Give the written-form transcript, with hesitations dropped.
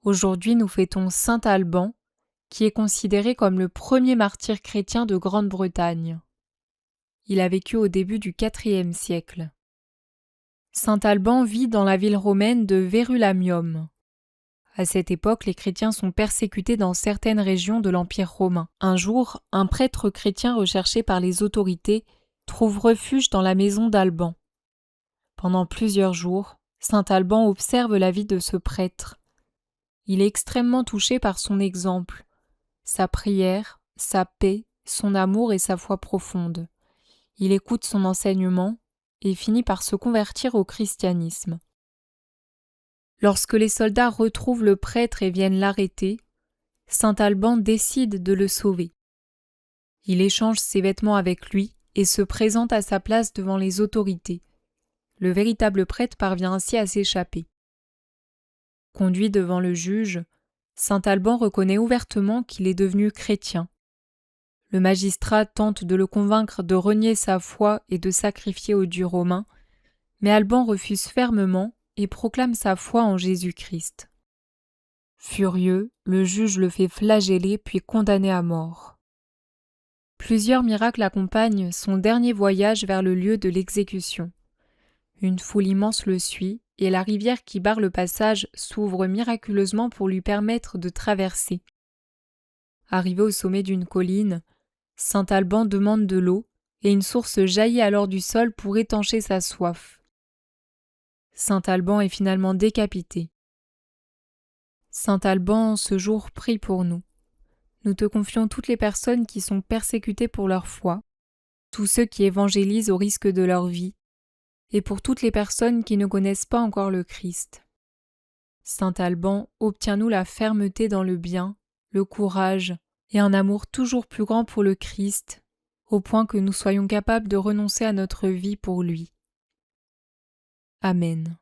Aujourd'hui, nous fêtons saint Alban, qui est considéré comme le premier martyr chrétien de Grande-Bretagne. Il a vécu au début du IVe siècle. Saint Alban vit dans la ville romaine de Verulamium. À cette époque, les chrétiens sont persécutés dans certaines régions de l'Empire romain. Un jour, un prêtre chrétien recherché par les autorités trouve refuge dans la maison d'Alban. Pendant plusieurs jours, saint Alban observe la vie de ce prêtre. Il est extrêmement touché par son exemple, sa prière, sa paix, son amour et sa foi profonde. Il écoute son enseignement et finit par se convertir au christianisme. Lorsque les soldats retrouvent le prêtre et viennent l'arrêter, saint Alban décide de le sauver. Il échange ses vêtements avec lui et se présente à sa place devant les autorités. Le véritable prêtre parvient ainsi à s'échapper. Conduit devant le juge, saint Alban reconnaît ouvertement qu'il est devenu chrétien. Le magistrat tente de le convaincre de renier sa foi et de sacrifier au dieu romain, mais Alban refuse fermement et proclame sa foi en Jésus-Christ. Furieux, le juge le fait flageller puis condamner à mort. Plusieurs miracles accompagnent son dernier voyage vers le lieu de l'exécution. Une foule immense le suit et la rivière qui barre le passage s'ouvre miraculeusement pour lui permettre de traverser. Arrivé au sommet d'une colline, saint Alban demande de l'eau et une source jaillit alors du sol pour étancher sa soif. Saint Alban est finalement décapité. Saint Alban, ce jour, prie pour nous. Nous te confions toutes les personnes qui sont persécutées pour leur foi, tous ceux qui évangélisent au risque de leur vie, et pour toutes les personnes qui ne connaissent pas encore le Christ. Saint Alban, obtiens-nous la fermeté dans le bien, le courage et un amour toujours plus grand pour le Christ, au point que nous soyons capables de renoncer à notre vie pour lui. Amen.